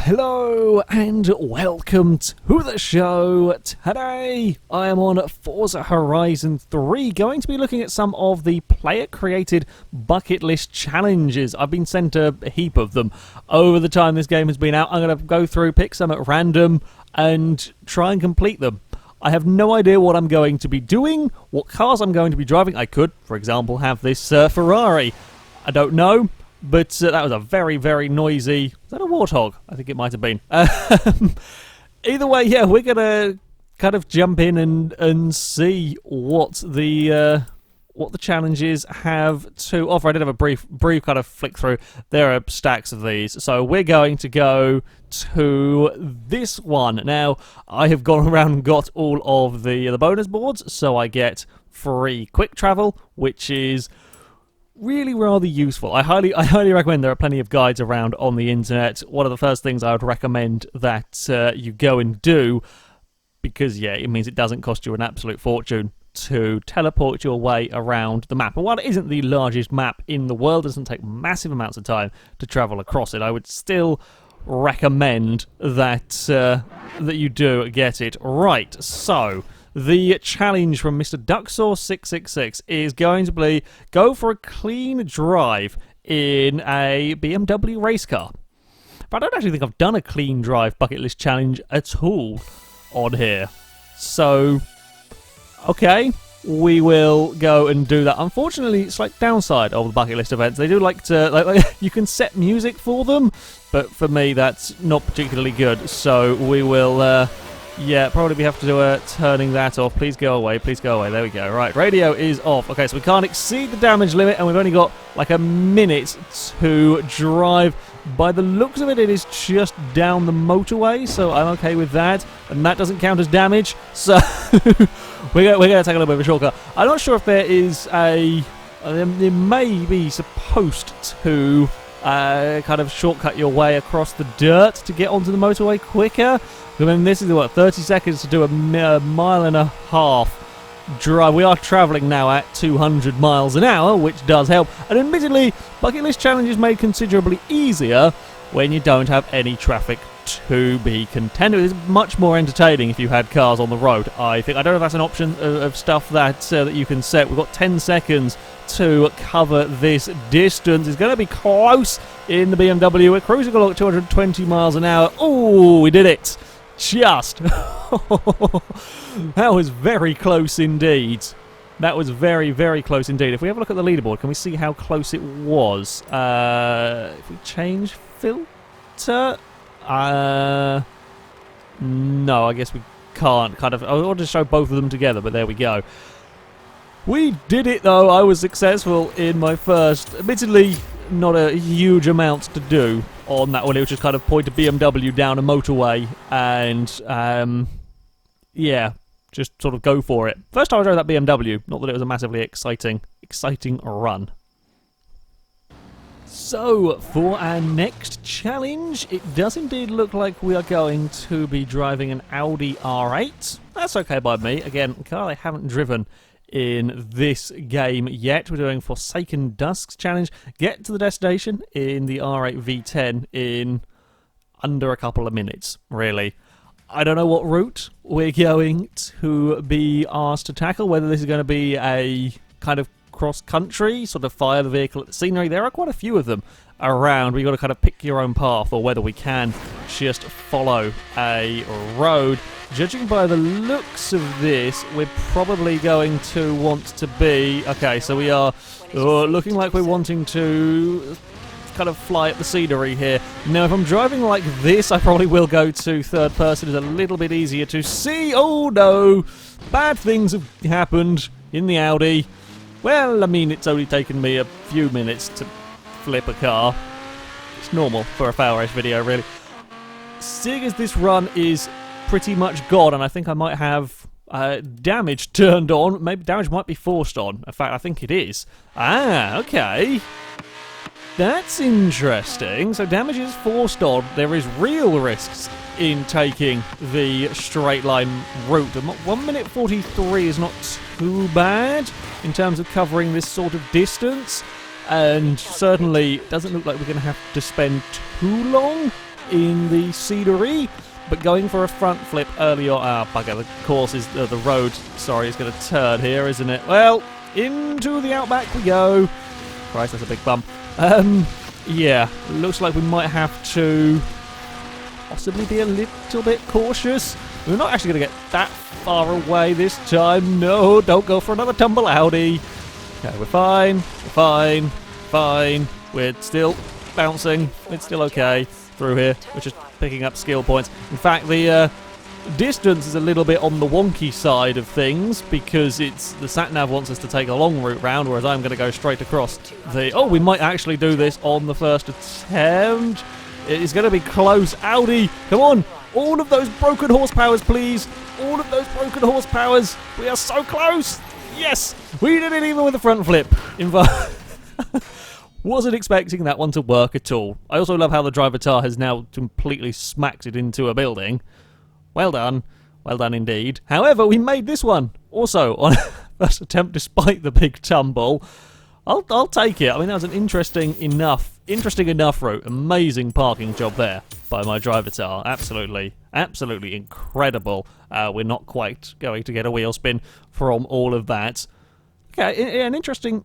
Hello and welcome to the show. Today I am on Forza Horizon 3, going to be looking at some of the player-created bucket list challenges. I've been sent a heap of them over the time this game has been out. I'm going to go through, pick some at random, and try and complete them. I have no idea what I'm going to be doing, what cars I'm going to be driving. I could, for example, have this Ferrari. I don't know. But that was a very, very noisy... Was that a warthog? I think it might have been. Either way, yeah, we're going to kind of jump in and see what the challenges have to offer. I did have a brief kind of flick through. There are stacks of these. So we're going to go to this one. Now, I have gone around and got all of the bonus boards, so I get free quick travel, which is really rather useful. I highly recommend. There are plenty of guides around on the internet. One of the first things I would recommend that you go and do, because yeah, it means it doesn't cost you an absolute fortune to teleport your way around the map. And while it isn't the largest map in the world, it doesn't take massive amounts of time to travel across it, I would still recommend that that you do get it right. So the challenge from Mr. Ducksaw666 is going to be go for a clean drive in a BMW race car. But I don't actually think I've done a clean drive bucket list challenge at all on here. So, okay, we will go and do that. Unfortunately, it's like downside of the bucket list events. They do like to, you can set music for them, but for me that's not particularly good. So we will... yeah, probably we have to do turning that off. Please go away, please go away. There we go. Right, radio is off. Okay, so we can't exceed the damage limit, and we've only got like a minute to drive. By the looks of it, it is just down the motorway, so I'm okay with that. And that doesn't count as damage, so we're going to take a little bit of a shortcut. I'm not sure if there is a... there may be supposed to kind of shortcut your way across the dirt to get onto the motorway quicker. I mean, this is, what, 30 seconds to do a mile and a half drive. We are travelling now at 200 miles an hour, which does help. And admittedly, bucket list challenges made considerably easier when you don't have any traffic to be contended with. It's much more entertaining if you had cars on the road, I think. I don't know if that's an option of stuff that that you can set. We've got 10 seconds to cover this distance. It's going to be close in the BMW. We're cruising along at 220 miles an hour. Oh, we did it! Just. That was very close indeed. That was very, very close indeed. If we have a look at the leaderboard, can we see how close it was? If we change filter... no, I guess we can't. Kind of. I want to show both of them together, but there we go. We did it, though. I was successful in my first. Admittedly, not a huge amount to do on that one. It was just kind of point a BMW down a motorway and, yeah, just sort of go for it. First time I drove that BMW. Not that it was a massively exciting run. So, for our next challenge, it does indeed look like we are going to be driving an Audi R8. That's okay by me. Again, a car I haven't driven in this game yet. We're doing Forsaken Dusks challenge. Get to the destination in the R8 V10 in under a couple of minutes, really. I don't know what route we're going to be asked to tackle, whether this is going to be a kind of cross-country, sort of fire the vehicle at the scenery. There are quite a few of them around. We've got to kind of pick your own path, or whether we can just follow a road. Judging by the looks of this, we're probably going to want to be... Okay, so we are looking like we're wanting to kind of fly up the scenery here. Now, if I'm driving like this, I probably will go to third person. It's a little bit easier to see. Oh, no! Bad things have happened in the Audi. Well, I mean, it's only taken me a few minutes to flip a car. It's normal for a FailRace video, really. Seeing as this run is pretty much gone, and I think I might have damage turned on. Maybe damage might be forced on. In fact, I think it is. Ah, okay. That's interesting. So damage is forced on. There is real risks in taking the straight line route. 1 minute 43 is not too bad in terms of covering this sort of distance, and certainly doesn't look like we're going to have to spend too long in the scenery, but going for a front flip early on. Ah, bugger, the course is, the road, sorry, is going to turn here, isn't it? Well, into the outback we go. Christ, that's a big bump. Yeah, looks like we might have to possibly be a little bit cautious. We're not actually going to get that far away this time. No, don't go for another tumble Audi. Okay, we're fine. We're fine. Fine. We're still bouncing. It's still okay through here. We're just picking up skill points. In fact, the distance is a little bit on the wonky side of things because it's the sat-nav wants us to take a long route round, whereas I'm going to go straight across the... Oh, we might actually do this on the first attempt. It's going to be close. Audi, come on. All of those broken horsepowers, please. All of those broken horsepowers. We are so close. Yes, we did it even with the front flip. Wasn't expecting that one to work at all. I also love how the driver tar has now completely smacked it into a building. Well done. Well done indeed. However, we made this one also on first attempt despite the big tumble. I'll take it. I mean, that was an interesting enough route. Amazing parking job there by my driver tar. Absolutely incredible. We're not quite going to get a wheel spin from all of that. Okay, an interesting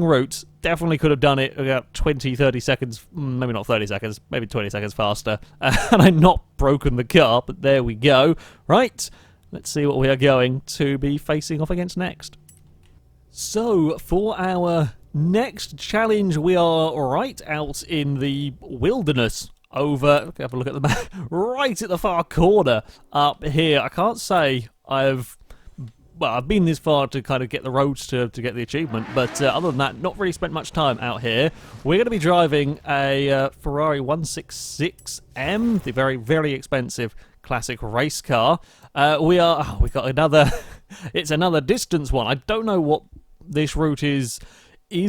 route. Definitely could have done it about 20, 30 seconds, maybe not 30 seconds, maybe 20 seconds faster. And I've not broken the car, but there we go. Right, let's see what we are going to be facing off against next. So, for our next challenge, we are right out in the wilderness over, have a look at the map, right at the far corner up here. I can't say I've been this far to kind of get the roads to get the achievement, but other than that, not really spent much time out here. We're going to be driving a Ferrari 166M, the very, very expensive classic race car. We got another, it's another distance one. I don't know what this route is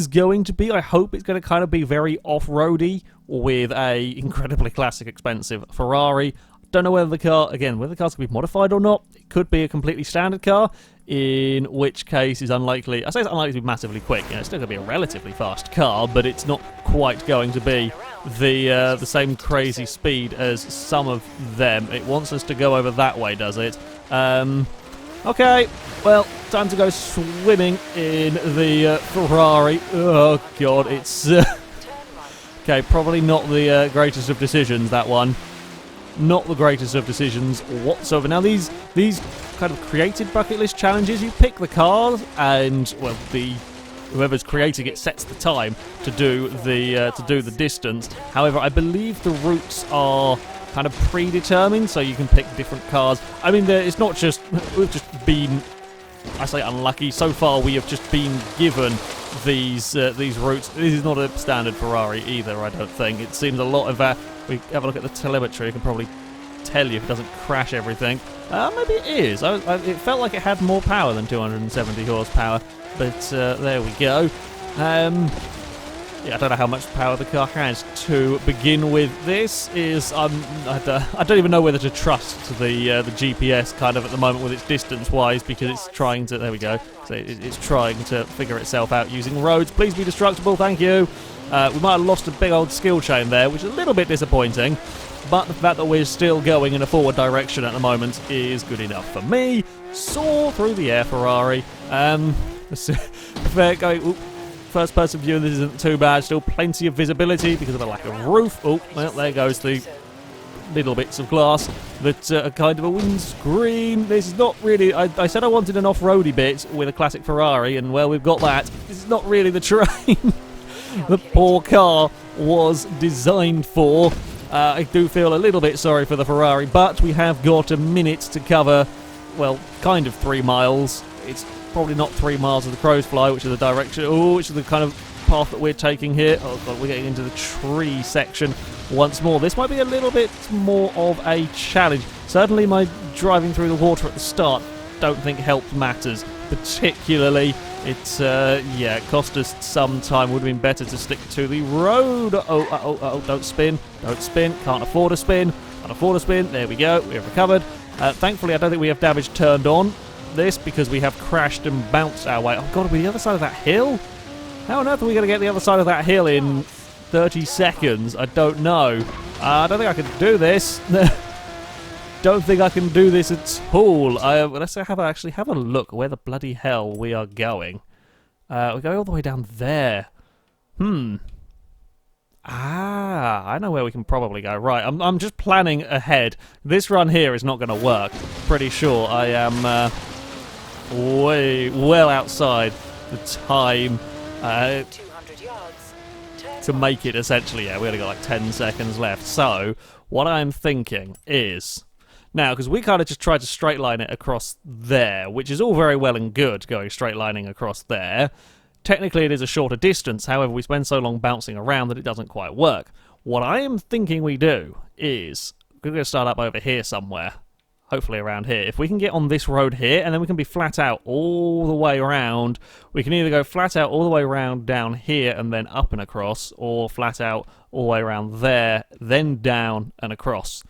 going to be. I hope it's going to kind of be very off-roady with a incredibly classic expensive Ferrari. Don't know whether the car's going to be modified or not. It could be a completely standard car, in which case is unlikely. I say it's unlikely to be massively quick. You know, it's still going to be a relatively fast car, but it's not quite going to be the same crazy speed as some of them. It wants us to go over that way, does it? Okay, well, time to go swimming in the Ferrari. Oh god, it's okay. Probably not the greatest of decisions, that one. Not the greatest of decisions whatsoever. Now, these kind of created bucket list challenges, you pick the cars, and well, whoever's creating it sets the time to do the distance. However, I believe the routes are kind of predetermined, so you can pick different cars. I mean, it's not just we've just been, I say, unlucky. So far, we have just been given these routes. This is not a standard Ferrari either, I don't think. It seems a lot of we have a look at the telemetry. I can probably tell you if it doesn't crash everything. Maybe it is. It felt like it had more power than 270 horsepower, but there we go. Yeah, I don't know how much power the car has to begin with. This is I don't even know whether to trust the GPS kind of at the moment with its distance-wise, because it's trying to. There we go. So it's trying to figure itself out using roads. Please be destructible. Thank you. We might have lost a big old skill chain there, which is a little bit disappointing. But the fact that we're still going in a forward direction at the moment is good enough for me. Soar through the air, Ferrari. First person view, this isn't too bad. Still plenty of visibility because of the lack of roof. Oh, well, there goes the little bits of glass that are kind of a windscreen. This is not really... I said I wanted an off-roady bit with a classic Ferrari, and well, we've got that. This is not really the terrain the poor car was designed for. I do feel a little bit sorry for the Ferrari, but we have got a minute to cover, well, kind of 3 miles. It's probably not 3 miles of the crow's fly, which is the direction, which is the kind of path that we're taking here. Oh god, we're getting into the tree section once more. This might be a little bit more of a challenge. Certainly my driving through the water at the start don't think helped matters particularly. It's yeah, it cost us some time. Would have been better to stick to the road. Oh, don't spin, can't afford a spin, there we go, we have recovered. Thankfully I don't think we have damage turned on this, because we have crashed and bounced our way. Oh god, are we the other side of that hill? How on earth are we going to get the other side of that hill in 30 seconds. I don't know. I don't think I can do this. Don't think I can do this at all. Let's actually have a look where the bloody hell we are going. We're going all the way down there. I know where we can probably go. Right, I'm just planning ahead. This run here is not going to work. Pretty sure I am way well outside the time 200 yards. to make it, essentially. Yeah, we only got like 10 seconds left. So, what I'm thinking is... Now, because we kind of just tried to straight line it across there, which is all very well and good, going straight lining across there. Technically, it is a shorter distance. However, we spend so long bouncing around that it doesn't quite work. What I am thinking we do is... We're going to start up over here somewhere. Hopefully around here. If we can get on this road here, and then we can be flat out all the way around. We can either go flat out all the way around down here and then up and across, or flat out all the way around there, then down and across.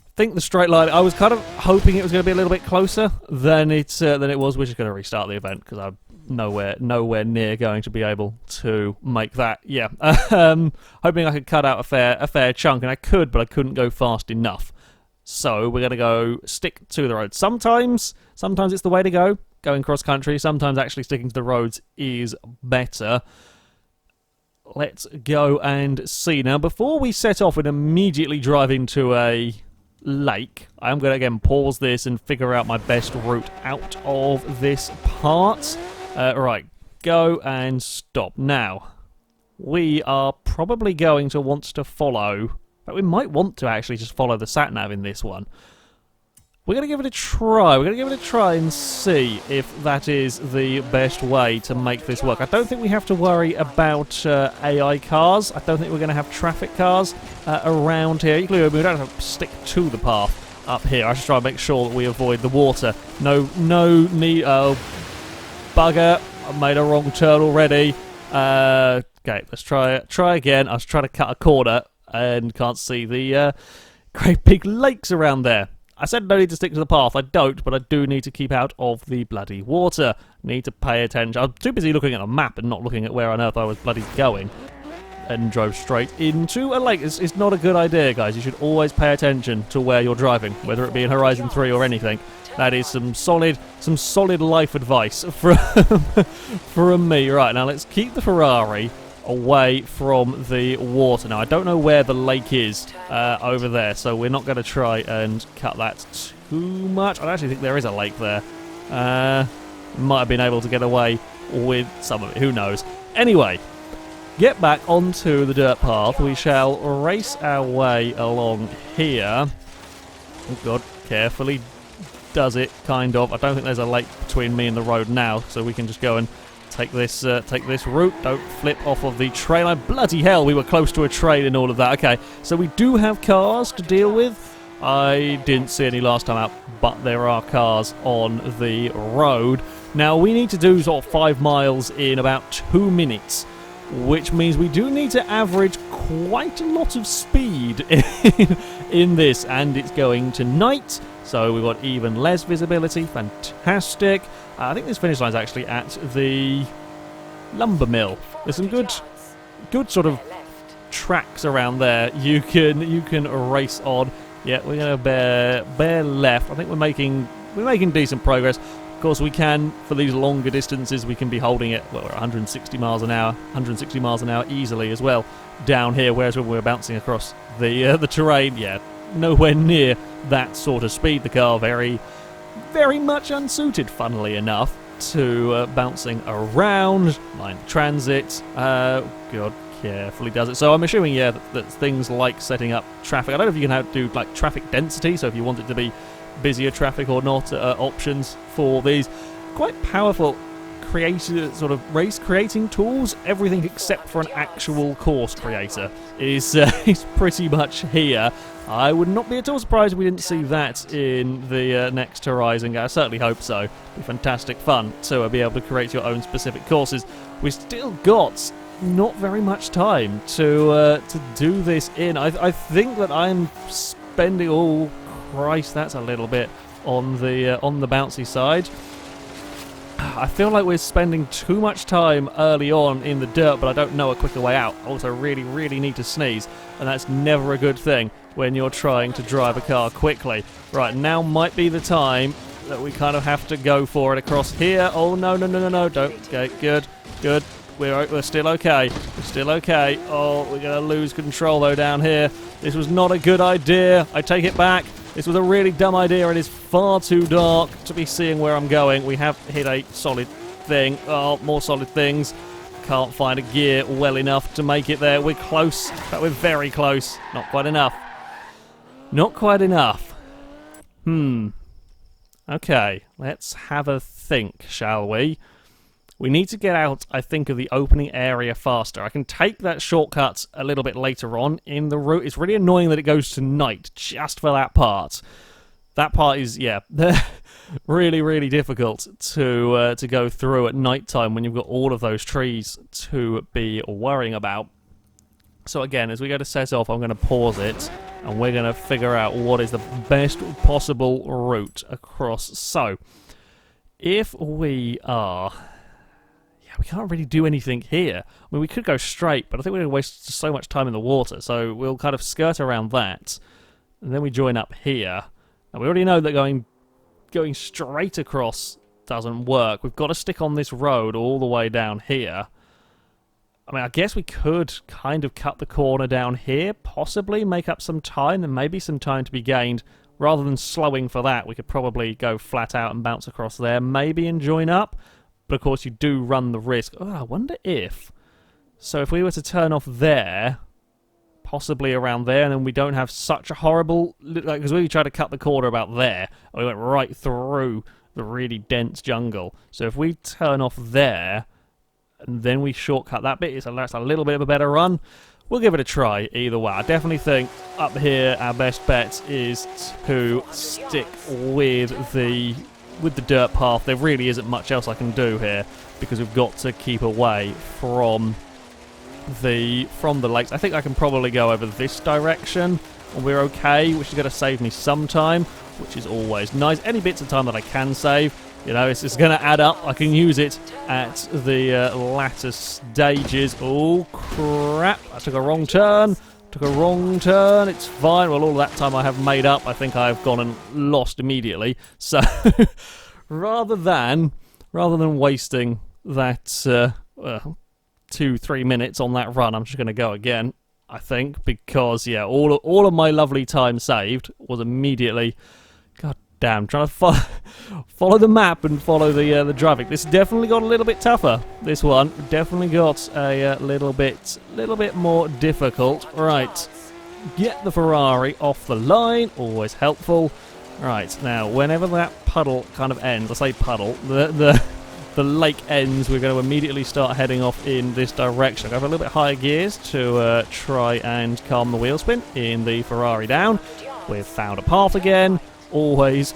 I think the straight line, I was kind of hoping it was going to be a little bit closer than it was. We're just going to restart the event because I'm nowhere near going to be able to make that. Yeah, hoping I could cut out a fair chunk, and I could, but I couldn't go fast enough. So we're going to go stick to the road. Sometimes it's the way to go, going cross country. Sometimes actually sticking to the roads is better. Let's go and see. Now, before we set off and immediately drive into a lake, I'm going to again pause this and figure out my best route out of this part. Right, go and stop. Now, we are probably going to want to follow... But we might want to actually just follow the sat-nav in this one. We're going to give it a try. We're going to give it a try and see if that is the best way to make this work. I don't think we have to worry about AI cars. I don't think we're going to have traffic cars around here. Equally, we don't have to stick to the path up here. I should try and make sure that we avoid the water. No need... Oh, bugger. I made a wrong turn already. Okay, let's try again. I was trying to cut a corner and can't see the great big lakes around there. I said no need to stick to the path. I don't, but I do need to keep out of the bloody water. Need to pay attention. I'm too busy looking at a map and not looking at where on earth I was bloody going. And drove straight into a lake. It's not a good idea, guys. You should always pay attention to where you're driving, whether it be in Horizon 3 or anything. That is some solid life advice from me. Right, now let's keep the Ferrari away from the water. Now, I don't know where the lake is over there, so we're not going to try and cut that too much. I actually think there is a lake there. Might have been able to get away with some of it. Who knows? Anyway, get back onto the dirt path. We shall race our way along here. Oh, God, carefully does it, kind of. I don't think there's a lake between me and the road now, so we can just go and take this route. Don't flip off of the train line. Bloody hell, we were close to a train and all of that. Okay, so we do have cars to deal with. I didn't see any last time out, but there are cars on the road. Now, we need to do sort of 5 miles in about 2 minutes, which means we do need to average quite a lot of speed in this, and it's going to night, so we've got even less visibility. Fantastic. I think this finish line is actually at the lumber mill. There's some good sort of tracks around there. You can race on. Yeah, we're going to bear left. I think we're making decent progress. Of course, we can, for these longer distances, we can be holding it, well, we're 160 miles an hour easily as well down here, whereas when we're bouncing across the terrain, yeah, nowhere near that sort of speed. The car very much unsuited, funnily enough, to bouncing around. Line transit. God, carefully does it. So I'm assuming, yeah, that things like setting up traffic. I don't know if you can do like traffic density, so if you want it to be busier traffic or not, options for these. Quite powerful race creating tools. Everything except for an actual course creator is pretty much here. I would not be at all surprised if we didn't see that in the next Horizon. I certainly hope so. It'd be fantastic fun to be able to create your own specific courses. We've still got not very much time to do this in. I think that I'm spending... Oh, Christ, that's a little bit on the bouncy side. I feel like we're spending too much time early on in the dirt, but I don't know a quicker way out. I also really, really need to sneeze, and that's never a good thing when you're trying to drive a car quickly. Right, now might be the time that we kind of have to go for it across here. Oh, no, no, no, no, no, don't. Okay, good, good. We're still okay. We're still okay. Oh, we're going to lose control, though, down here. This was not a good idea. I take it back. This was a really dumb idea. It is far too dark to be seeing where I'm going. We have hit a solid thing. Oh, more solid things. Can't find a gear well enough to make it there. We're close, but we're very close. Not quite enough. Not quite enough. Okay, let's have a think, shall we? We need to get out, I think, of the opening area faster. I can take that shortcut a little bit later on in the route. It's really annoying that it goes to night just for that part. That part is, yeah, really, really difficult to go through at night time when you've got all of those trees to be worrying about. So again, as we go to set off, I'm going to pause it, and we're going to figure out what is the best possible route across. So, if we are... we can't really do anything here. I mean, we could go straight, but I think we're going to waste so much time in the water, so we'll kind of skirt around that, and then we join up here. Now, we already know that going straight across doesn't work. We've got to stick on this road all the way down here. I mean, I guess we could kind of cut the corner down here, possibly make up some time, and maybe some time to be gained. Rather than slowing for that, we could probably go flat out and bounce across there, maybe, and join up. But of course, you do run the risk. Oh, I wonder if... So if we were to turn off there, possibly around there, and then we don't have such a horrible... Because we tried to cut the corner about there, and we went right through the really dense jungle. So if we turn off there, and then we shortcut that bit, that's a little bit of a better run. We'll give it a try either way. I definitely think up here our best bet is to stick with the dirt path. There really isn't much else I can do here because we've got to keep away from the lakes. I think I can probably go over this direction and we're okay, which is going to save me some time, which is always nice. Any bits of time that I can save, you know, it's going to add up. I can use it at the latter stages. Oh, crap. I took a wrong turn. Took a wrong turn. It's fine. Well, all that time I have made up, I think I have gone and lost immediately. So, rather than wasting that 2-3 minutes on that run, I'm just going to go again, I think, because, yeah, all of my lovely time saved was immediately... God damn, trying to follow the map and follow the traffic. This definitely got a little bit tougher. This one definitely got a little bit more difficult. Right, get the Ferrari off the line, always helpful. Right, now whenever that puddle kind of ends, I say puddle, the lake ends, we're going to immediately start heading off in this direction. I have a little bit higher gears to try and calm the wheel spin in the Ferrari down. We've found a path again. Always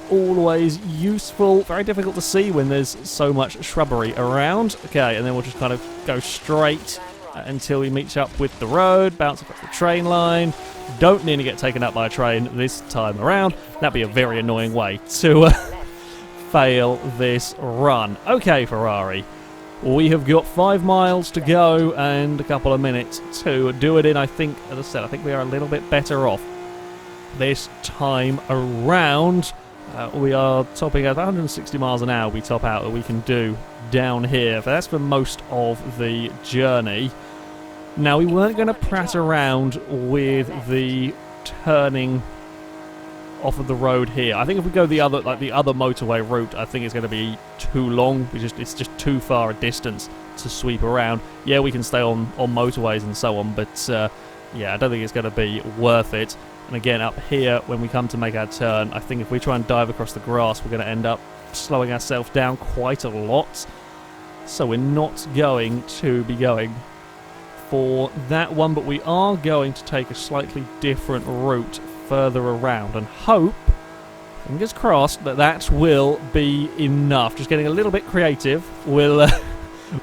useful. Very difficult to see when there's so much shrubbery around. Okay, and then we'll just kind of go straight until we meet up with the road, bounce across the train line. Don't nearly get taken up by a train this time around. That'd be a very annoying way to fail this run. Okay, Ferrari. We have got 5 miles to go and a couple of minutes to do it in. I think, as I said, I think we are a little bit better off this time around. We are topping at 160 miles an hour. We top out that we can do down here. But that's for most of the journey. Now, we weren't going to prat around with the turning off of the road here. I think if we go the other motorway route, I think it's going to be too long. It's just too far a distance to sweep around. Yeah, we can stay on motorways and so on, but yeah, I don't think it's going to be worth it. And again, up here, when we come to make our turn, I think if we try and dive across the grass, we're going to end up slowing ourselves down quite a lot. So we're not going to be going for that one, but we are going to take a slightly different route further around and hope, fingers crossed, that will be enough. Just getting a little bit creative will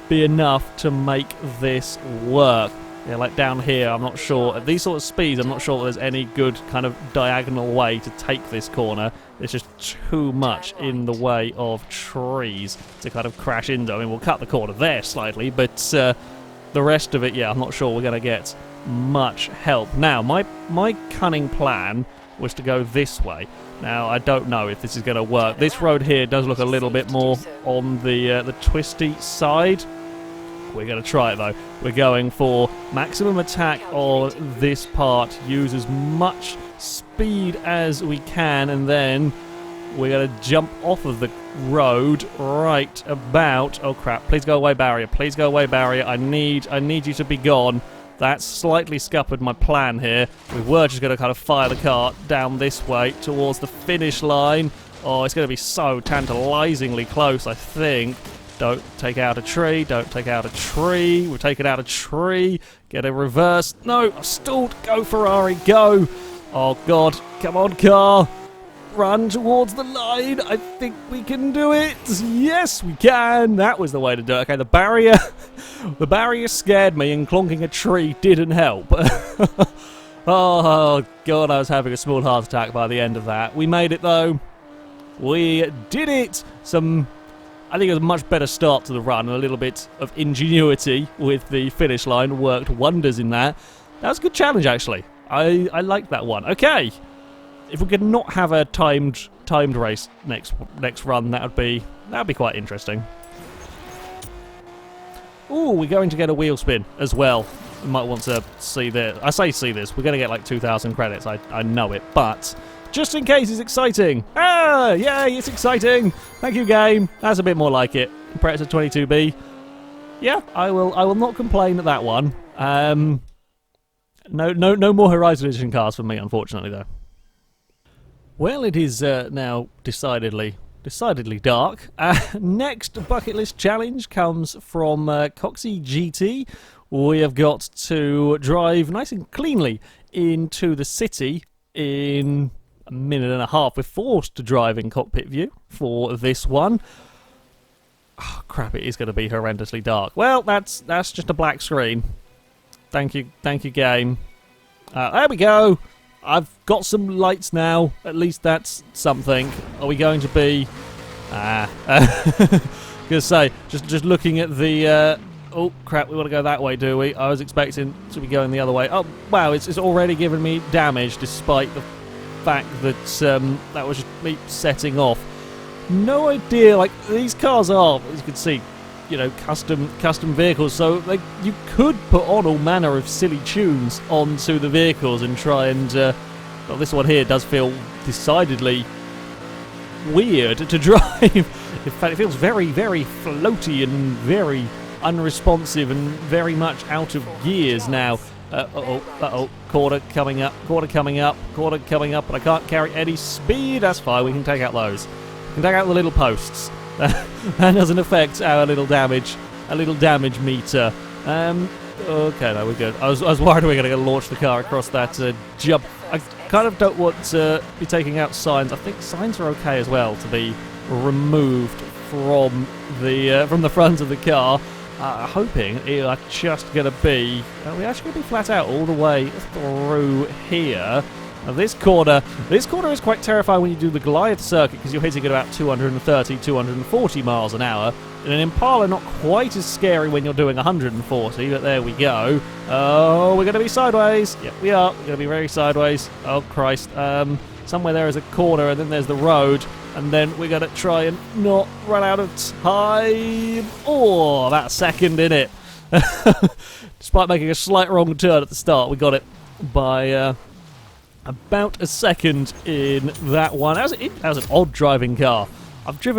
be enough to make this work. Yeah, like down here, I'm not sure. At these sort of speeds, I'm not sure there's any good kind of diagonal way to take this corner. There's just too much in the way of trees to kind of crash into. I mean, we'll cut the corner there slightly, but the rest of it, yeah, I'm not sure we're going to get much help. Now, my cunning plan was to go this way. Now, I don't know if this is going to work. This road here does look a little bit more on the twisty side. We're going to try it, though. We're going for maximum attack on this part, use as much speed as we can, and then we're going to jump off of the road right about... Oh, crap. Please go away, barrier. Please go away, barrier. I need you to be gone. That's slightly scuppered my plan here. We were just going to kind of fire the car down this way towards the finish line. Oh, it's going to be so tantalizingly close, I think. Don't take out a tree. Don't take out a tree. We've taken out a tree. Get a reverse. No, I stalled. Go, Ferrari, go. Oh, God. Come on, car. Run towards the line. I think we can do it. Yes, we can. That was the way to do it. Okay, the barrier scared me, and clonking a tree didn't help. Oh, God, I was having a small heart attack by the end of that. We made it, though. We did it. I think it was a much better start to the run, and a little bit of ingenuity with the finish line worked wonders in that. That was a good challenge, actually. I liked that one. Okay. If we could not have a timed race next run, that would be quite interesting. Ooh, we're going to get a wheel spin as well. We might want to see this. I say see this. We're going to get like 2,000 credits. I know it, but just in case, it's exciting. Ah, yay! It's exciting. Thank you, game. That's a bit more like it. Predator 22B. Yeah, I will not complain at that one. No more Horizon Edition cars for me, unfortunately, though. Well, it is now decidedly dark. Next bucket list challenge comes from Coxie GT. We have got to drive nice and cleanly into the city in a minute and a half. We're forced to drive in cockpit view for this one. Oh, crap, it is going to be horrendously dark. Well, that's just a black screen. Thank you, game. There we go. I've got some lights now. At least that's something. Are we going to be... Gonna say, just looking at the... oh, crap, we want to go that way, do we? I was expecting to be going the other way. Oh, wow, it's already given me damage, despite the fact that that was just me setting off. No idea, like, these cars are, as you can see, you know, custom vehicles, so like you could put on all manner of silly tunes onto the vehicles and try and well, this one here does feel decidedly weird to drive. In fact, it feels very, very floaty and very unresponsive and very much out of gears now. Quarter coming up, but I can't carry any speed. That's fine, we can take out those. We can take out the little posts. That doesn't affect our little damage meter. Okay, no, we're good. I was worried we were going to launch the car across that jump. I kind of don't want to be taking out signs. I think signs are okay as well to be removed from the front of the car. Hoping it are just going to be... we're actually going to be flat out all the way through here. Now this corner is quite terrifying when you do the Goliath circuit, because you're hitting at about 230, 240 miles an hour. In an Impala, not quite as scary when you're doing 140, but there we go. Oh, we're going to be sideways. Yep, we are. We're going to be very sideways. Oh, Christ. Somewhere there is a corner, and then there's the road, and then we're going to try and not run out of time. Oh, that second in it. Despite making a slight wrong turn at the start, we got it by... about a second in that one. That was an odd driving car. I have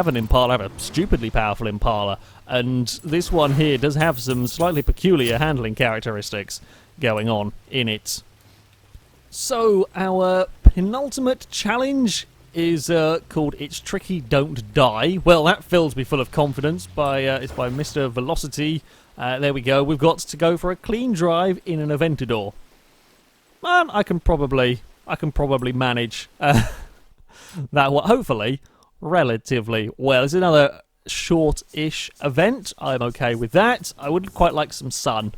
an Impala, I have a stupidly powerful Impala, and this one here does have some slightly peculiar handling characteristics going on in it. So, our penultimate challenge is called It's Tricky, Don't Die. Well, that fills me full of confidence. It's by Mr. Velocity. There we go. We've got to go for a clean drive in an Aventador. Man, I can probably manage that one, hopefully, relatively well. It's another short-ish event. I'm okay with that. I would quite like some sun.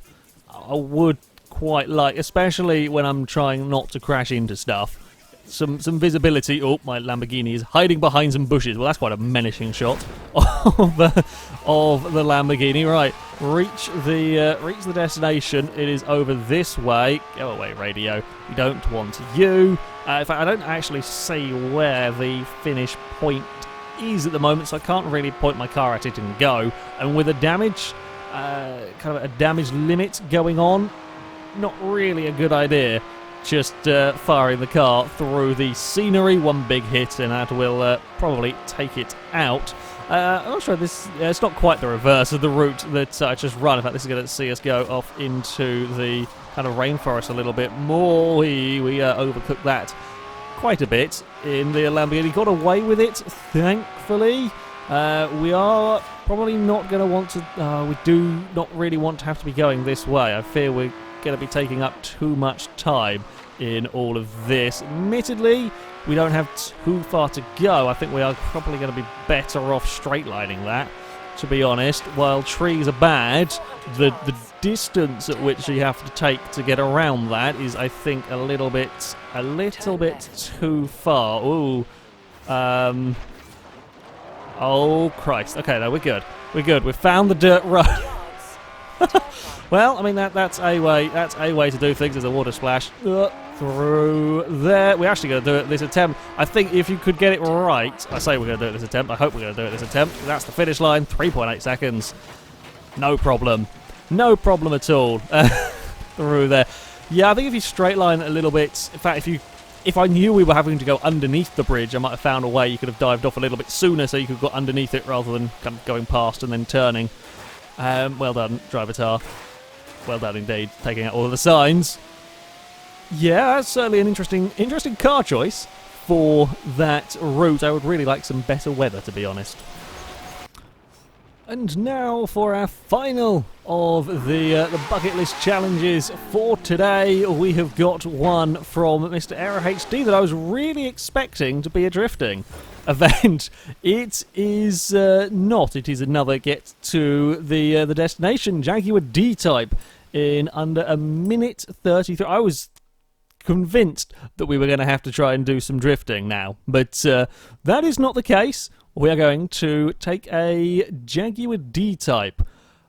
I would quite like, especially when I'm trying not to crash into stuff. some visibility. Oh, my Lamborghini is hiding behind some bushes. Well, that's quite a menacing shot of the Lamborghini. Right, reach the destination. It is over this way. Go away, radio. We don't want you. In fact, I don't actually see where the finish point is at the moment, so I can't really point my car at it and go. And with a damage, kind of a damage limit going on, not really a good idea. Just firing the car through the scenery, one big hit, and that will probably take it out. I'm not sure it's not quite the reverse of the route that I just run. In fact, this is going to see us go off into the kind of rainforest a little bit more. We overcooked that quite a bit in the Lamborghini. Got away with it, thankfully. We are probably not going to want to... we do not really want to have to be going this way. I fear we're going to be taking up too much time in all of this. Admittedly, we don't have too far to go. I think we are probably going to be better off straight lining that, to be honest. While trees are bad, the distance at which you have to take to get around that is, I think, a little bit too far. Ooh. Oh Christ. Okay, no, we're good. We've found the dirt road. Well, I mean that's a way to do things. There's a water splash through there. We're actually going to do it this attempt. I think if you could get it right, I say we're going to do it this attempt. I hope we're going to do it this attempt. That's the finish line. 3.8 seconds. No problem at all. Through there. Yeah, I think if you straight line a little bit. In fact, if I knew we were having to go underneath the bridge, I might have found a way you could have dived off a little bit sooner, so you could have got underneath it rather than kind of going past and then turning. Well done, driver tar. Well done indeed, taking out all of the signs. Yeah, that's certainly an interesting car choice for that route. I would really like some better weather, to be honest. And now for our final of the bucket list challenges for today. We have got one from Mr. Error HD that I was really expecting to be a drifting event. It is not. It is another get to the destination, Jaguar D-Type, in under a minute 33. I was convinced that we were going to have to try and do some drifting now, but that is not the case. We are going to take a Jaguar D-Type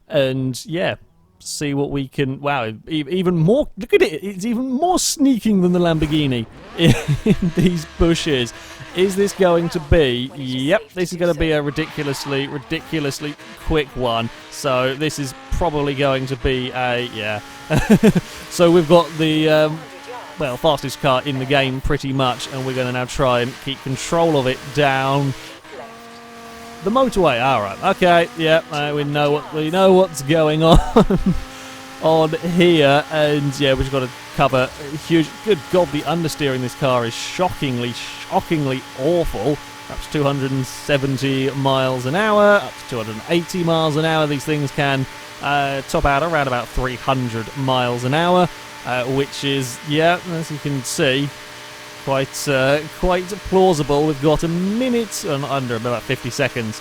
and, yeah, see what we can... Wow, even more... Look at it! It's even more sneaking than the Lamborghini in these bushes. Is this going to be... Yep, this is going to be a ridiculously quick one. So this is probably going to be a... Yeah. So we've got the... well, fastest car in the game, pretty much, and we're going to now try and keep control of it down... The motorway, alright, okay, yeah, we know what's going on on here, and yeah, we've just got to cover a huge, good God, the understeer in this car is shockingly awful. Perhaps 270 miles an hour, up to 280 miles an hour. These things can top out around about 300 miles an hour, which is, yeah, as you can see, quite plausible. We've got a minute and under about 50 seconds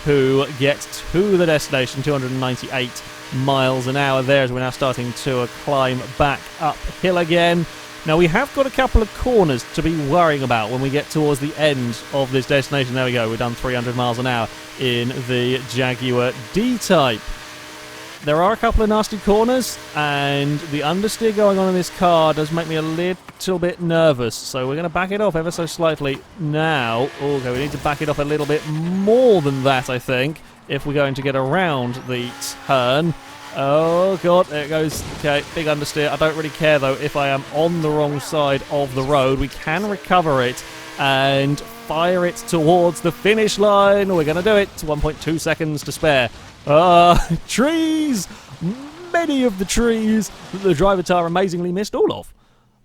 to get to the destination. 298 miles an hour there as we're now starting to climb back uphill again. Now we have got a couple of corners to be worrying about when we get towards the end of this destination. There we go, we're done 300 miles an hour in the Jaguar D-Type. There are a couple of nasty corners, and the understeer going on in this car does make me a little bit nervous. So we're going to back it off ever so slightly now. Okay, we need to back it off a little bit more than that, I think, if we're going to get around the turn. Oh, God, there it goes. Okay, big understeer. I don't really care, though, if I am on the wrong side of the road. We can recover it and fire it towards the finish line. We're going to do it. 1.2 seconds to spare. Trees! Many of the trees that the driver tar amazingly missed all of.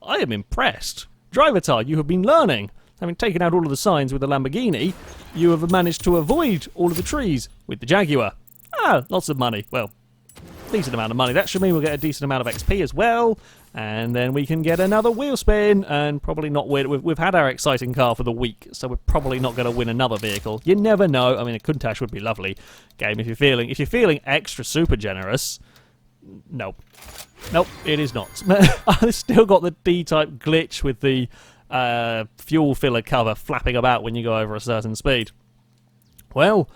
I am impressed. Driver tar, you have been learning. Having taken out all of the signs with the Lamborghini, you have managed to avoid all of the trees with the Jaguar. Lots of money. Well, decent amount of money. That should mean we'll get a decent amount of XP as well. And then we can get another wheel spin and probably not win. We've had our exciting car for the week, so we're probably not going to win another vehicle. You never know. I mean, a Countach would be lovely. Game, if you're feeling extra super generous. Nope, it is not. I've still got the D-Type glitch with the fuel filler cover flapping about when you go over a certain speed. Well,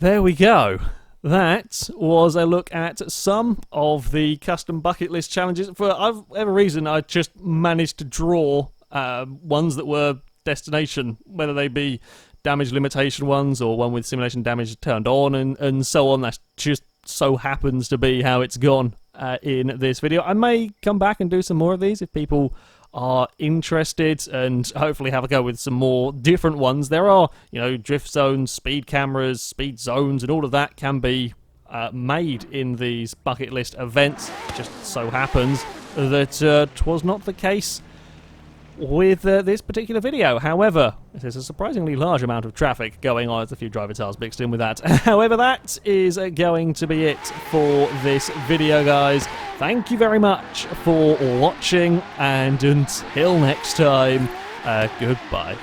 there we go. That was a look at some of the custom bucket list challenges. For whatever reason, I just managed to draw ones that were destination, whether they be damage limitation ones or one with simulation damage turned on and so on. That just so happens to be how it's gone in this video. I may come back and do some more of these if people are interested, and hopefully have a go with some more different ones. There are, drift zones, speed cameras, speed zones, and all of that can be made in these bucket list events. It just so happens that 'twas not the case with this particular video. However, there's a surprisingly large amount of traffic going on. There's a few driver tales mixed in with that. However, that is going to be it for this video, guys. Thank you very much for watching, and until next time, goodbye.